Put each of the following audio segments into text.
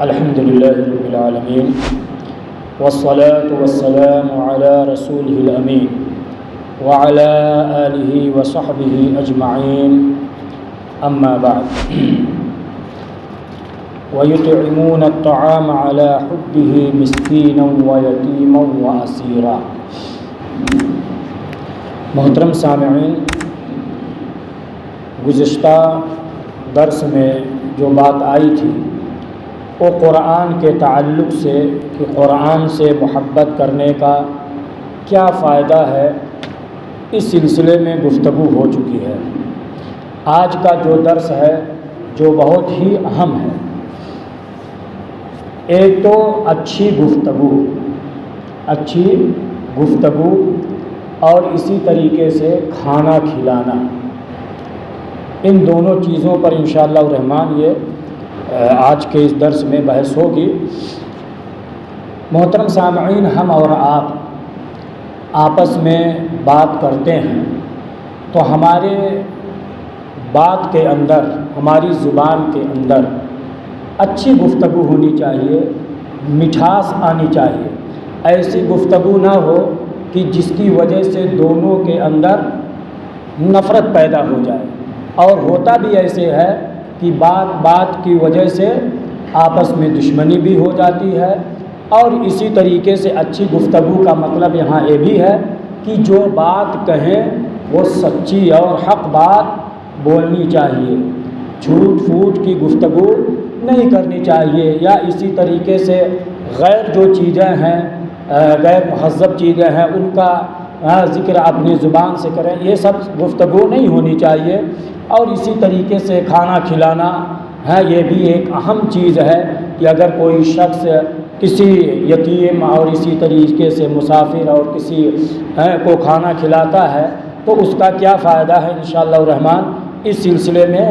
الحمد للہ رب العالمین والصلاة والسلام علی رسولہ الامین وعلی آلہ وصحبہ اجمعین اما بعد ویطعمون الطعام علی حبہ مسکینا ویتیما واسیرا۔ محترم سامعین، گزشتہ درس میں جو بات آئی تھی وہ قرآن کے تعلق سے کہ قرآن سے محبت کرنے کا کیا فائدہ ہے، اس سلسلے میں گفتگو ہو چکی ہے۔ آج کا جو درس ہے جو بہت ہی اہم ہے، ایک تو اچھی گفتگو اور اسی طریقے سے کھانا کھلانا، ان دونوں چیزوں پر انشاءاللہ الرحمن یہ آج کے اس درس میں بحث ہوگی۔ محترم سامعین، ہم اور آپ آپس میں بات کرتے ہیں تو ہمارے بات کے اندر، ہماری زبان کے اندر اچھی گفتگو ہونی چاہیے، مٹھاس آنی چاہیے۔ ایسی گفتگو نہ ہو کہ جس کی وجہ سے دونوں کے اندر نفرت پیدا ہو جائے، اور ہوتا بھی ایسے ہے کہ بات کی وجہ سے آپس میں دشمنی بھی ہو جاتی ہے۔ اور اسی طریقے سے اچھی گفتگو کا مطلب یہاں یہ بھی ہے کہ جو بات کہیں وہ سچی اور حق بات بولنی چاہیے، جھوٹ پھوٹ کی گفتگو نہیں کرنی چاہیے، یا اسی طریقے سے غیر جو چیزیں ہیں، غیر مہذب چیزیں ہیں، ان کا ذکر اپنی زبان سے کریں، یہ سب گفتگو نہیں ہونی چاہیے۔ اور اسی طریقے سے کھانا کھلانا ہے، یہ بھی ایک اہم چیز ہے کہ اگر کوئی شخص کسی یتیم اور اسی طریقے سے مسافر اور کسی کو کھانا کھلاتا ہے تو اس کا کیا فائدہ ہے، انشاءاللہ الرحمن اس سلسلے میں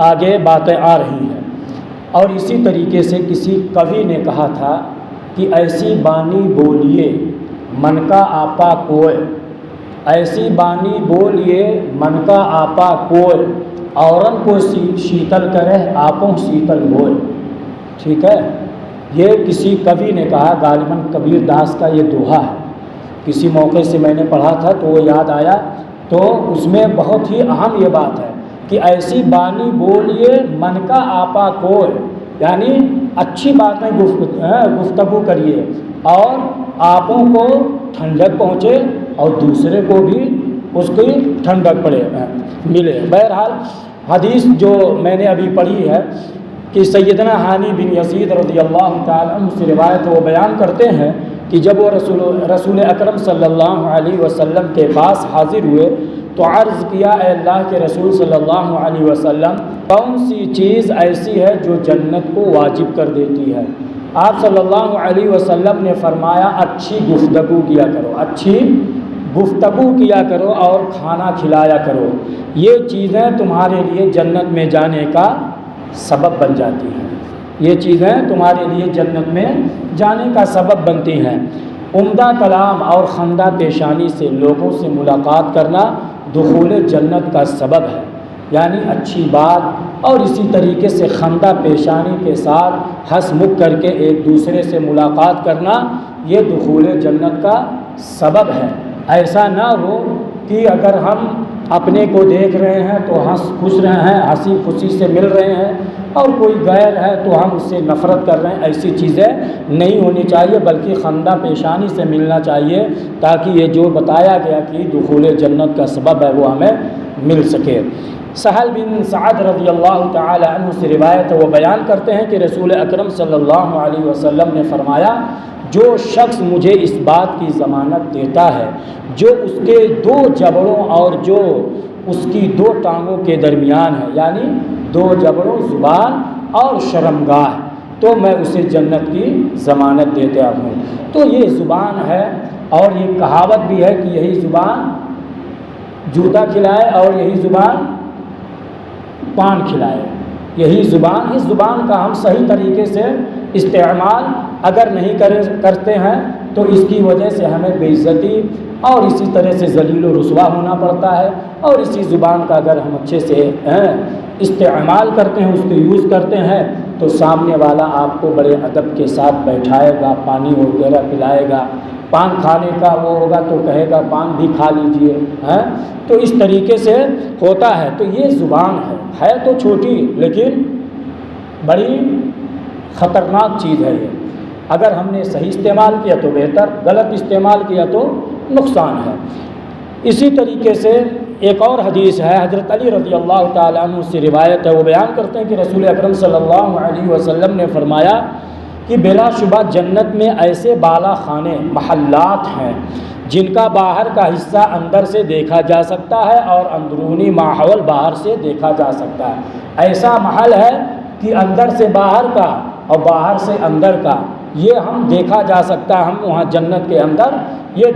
آگے باتیں آ رہی ہیں۔ اور اسی طریقے سے کسی کوی نے کہا تھا کہ ایسی بانی بولیے من کا آپا کوئے، ایسی بانی بولیے من کا آپا کوئے، اورن کو شیتل کرے آپوں شیتل ہوئے۔ ٹھیک ہے، یہ کسی کوی نے کہا، غالباً کبیر داس کا یہ دوہا ہے، کسی موقع سے میں نے پڑھا تھا تو وہ یاد آیا۔ تو اس میں بہت ہی اہم یہ بات ہے کہ ایسی بانی بولیے من کا آپا کوئے، یعنی اچھی باتیں گفتگو کریے اور آپوں کو ٹھنڈک پہنچے اور دوسرے کو بھی اس کی ٹھنڈک ملے۔ بہرحال حدیث جو میں نے ابھی پڑھی ہے کہ سیدنا ہانی بن یزید رضی اللہ تعالیٰ عنہ سے روایت وہ بیان کرتے ہیں کہ جب وہ رسول اکرم صلی اللہ علیہ وسلم کے پاس حاضر ہوئے تو عرض کیا، اے اللہ کے رسول صلی اللہ علیہ وسلم، کون سی چیز ایسی ہے جو جنت کو واجب کر دیتی ہے؟ آپ صلی اللہ علیہ وسلم نے فرمایا، اچھی گفتگو کیا کرو، اچھی گفتگو کیا کرو اور کھانا کھلایا کرو، یہ چیزیں تمہارے لیے جنت میں جانے کا سبب بن جاتی ہیں، یہ چیزیں تمہارے لیے جنت میں جانے کا سبب بنتی ہیں۔ عمدہ کلام اور خندہ پیشانی سے لوگوں سے ملاقات کرنا دخول جنت کا سبب ہے، یعنی اچھی بات اور اسی طریقے سے خندہ پیشانی کے ساتھ ہنس مکھ کر کے ایک دوسرے سے ملاقات کرنا یہ دخول جنت کا سبب ہے۔ ایسا نہ ہو کہ اگر ہم اپنے کو دیکھ رہے ہیں تو خوش رہے ہیں، ہنسی خوشی سے مل رہے ہیں، اور کوئی غیر ہے تو ہم اس سے نفرت کر رہے ہیں، ایسی چیزیں نہیں ہونی چاہیے، بلکہ خندہ پیشانی سے ملنا چاہیے تاکہ یہ جو بتایا گیا کہ دخول جنت کا سبب ہے وہ ہمیں مل سکے۔ سہل بن سعد رضی اللہ تعالی عنہ سے روایت وہ بیان کرتے ہیں کہ رسول اکرم صلی اللہ علیہ وسلم نے فرمایا، جو شخص مجھے اس بات کی ضمانت دیتا ہے جو اس کے دو جبڑوں اور جو اس کی دو ٹانگوں کے درمیان ہے، یعنی دو جبڑوں زبان اور شرمگاہ، تو میں اسے جنت کی ضمانت دیتا ہوں۔ تو یہ زبان ہے، اور یہ کہاوت بھی ہے کہ یہی زبان جوتا کھلائے اور یہی زبان پان کھلائے۔ یہی زبان، اس زبان کا ہم صحیح طریقے سے استعمال اگر نہیں کرتے ہیں تو اس کی وجہ سے ہمیں بے عزتی اور اسی طرح سے ذلیل و رسوا ہونا پڑتا ہے۔ اور اسی زبان کا اگر ہم اچھے سے استعمال کرتے ہیں، اس کو یوز کرتے ہیں، تو سامنے والا آپ کو بڑے ادب کے ساتھ بیٹھائے گا، پانی وغیرہ پلائے گا، پان کھانے کا وہ ہوگا تو کہے گا پان بھی کھا لیجئے، ہیں؟ تو اس طریقے سے ہوتا ہے۔ تو یہ زبان ہے تو چھوٹی لیکن بڑی خطرناک چیز ہے یہ۔ اگر ہم نے صحیح استعمال کیا تو بہتر، غلط استعمال کیا تو نقصان ہے۔ اسی طریقے سے ایک اور حدیث ہے، حضرت علی رضی اللہ تعالیٰ عنہ سے روایت ہے، وہ بیان کرتے ہیں کہ رسول اکرم صلی اللہ علیہ وسلم نے فرمایا کہ بلا شبہ جنت میں ایسے بالا خانے، محلات ہیں جن کا باہر کا حصہ اندر سے دیکھا جا سکتا ہے اور اندرونی ماحول باہر سے دیکھا جا سکتا ہے۔ ایسا محل ہے کہ اندر سے باہر کا اور باہر سے اندر کا یہ ہم دیکھا جا سکتا ہے، ہم وہاں جنت کے اندر یہ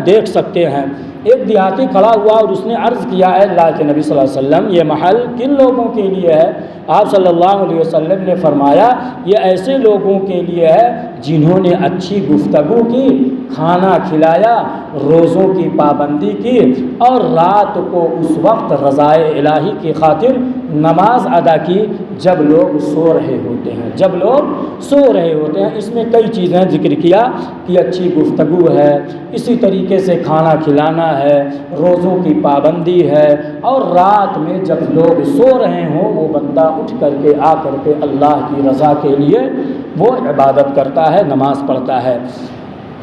دیکھ سکتے ہیں۔ ایک دیہاتی کھڑا ہوا اور اس نے عرض کیا، اے اللہ کے نبی صلی اللہ علیہ وسلم، یہ محل کن لوگوں کے لیے ہے؟ آپ صلی اللہ علیہ وسلم نے فرمایا، یہ ایسے لوگوں کے لیے ہے جنہوں نے اچھی گفتگو کی، کھانا کھلایا، روزوں کی پابندی کی اور رات کو اس وقت رضائے الہی کی خاطر نماز ادا کی جب لوگ سو رہے ہوتے ہیں، جب لوگ سو رہے ہوتے ہیں۔ اس میں کئی چیزیں ذکر کیا کہ اچھی گفتگو ہے، اسی طریقے سے کھانا کھلانا ہے، روزوں کی پابندی ہے، اور رات میں جب لوگ سو رہے ہوں وہ بندہ اٹھ کر کے آ کر کے اللہ کی رضا کے لیے وہ عبادت کرتا ہے، نماز پڑھتا ہے۔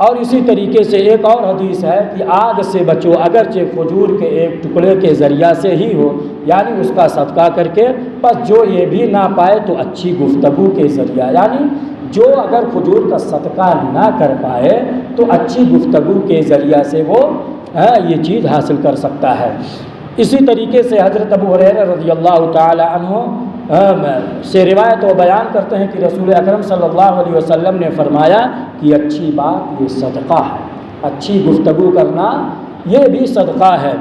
اور اسی طریقے سے ایک اور حدیث ہے کہ آگ سے بچو، اگرچہ کھجور کے ایک ٹکڑے کے ذریعہ سے ہی ہو، یعنی اس کا صدقہ کر کے، بس جو یہ بھی نہ پائے تو اچھی گفتگو کے ذریعہ، یعنی جو اگر کھجور کا صدقہ نہ کر پائے تو اچھی گفتگو کے ذریعہ سے وہ یہ چیز حاصل کر سکتا ہے۔ اسی طریقے سے حضرت ابو ہریرہ رضی اللہ تعالی عنہ سے روایت و بیان کرتے ہیں کہ رسول اکرم صلی اللہ علیہ وسلم نے فرمایا کہ اچھی بات یہ صدقہ ہے، اچھی گفتگو کرنا یہ بھی صدقہ ہے۔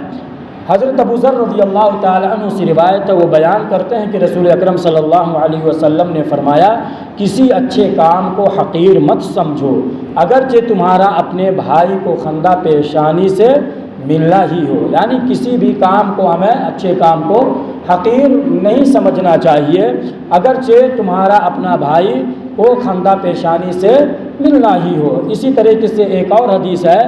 حضرت ابو ذر رضی اللہ تعالی عنہ سے روایت ہے، وہ بیان کرتے ہیں کہ رسول اکرم صلی اللہ علیہ وسلم نے فرمایا، کسی اچھے کام کو حقیر مت سمجھو، اگرچہ تمہارا اپنے بھائی کو خندہ پیشانی سے ملنا ہی ہو، یعنی کسی بھی کام کو ہمیں اچھے کام کو حقیر نہیں سمجھنا چاہیے، اگرچہ تمہارا اپنا بھائی کو خندہ پیشانی سے ملنا ہی ہو۔ اسی طریقے سے ایک اور حدیث ہے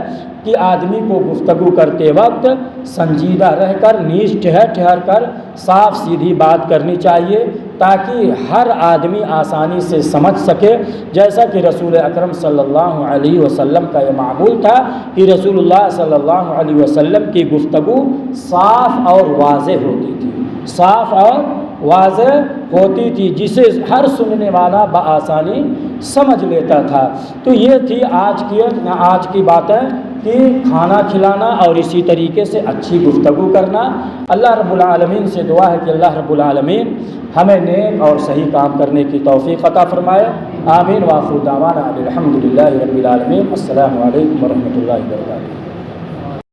کہ آدمی کو گفتگو کرتے وقت سنجیدہ رہ کر، نیز ٹھہر کر صاف سیدھی بات کرنی چاہیے تاکہ ہر آدمی آسانی سے سمجھ سکے، جیسا کہ رسول اکرم صلی اللہ علیہ وسلم کا یہ معمول تھا کہ رسول اللہ صلی اللہ علیہ وسلم کی گفتگو صاف اور واضح ہوتی تھی، صاف اور واضح ہوتی تھی، جسے ہر سننے والا بآسانی سمجھ لیتا تھا۔ تو یہ تھی آج کی باتیں کہ کھانا کھلانا اور اسی طریقے سے اچھی گفتگو کرنا۔ اللہ رب العالمین سے دعا ہے کہ اللہ رب العالمین ہمیں نیک اور صحیح کام کرنے کی توفیق عطا فرمائے، آمین۔ وآخر دعوانا الحمد للہ رب العالمین۔ السلام علیکم ورحمۃ اللہ وبرکاتہ۔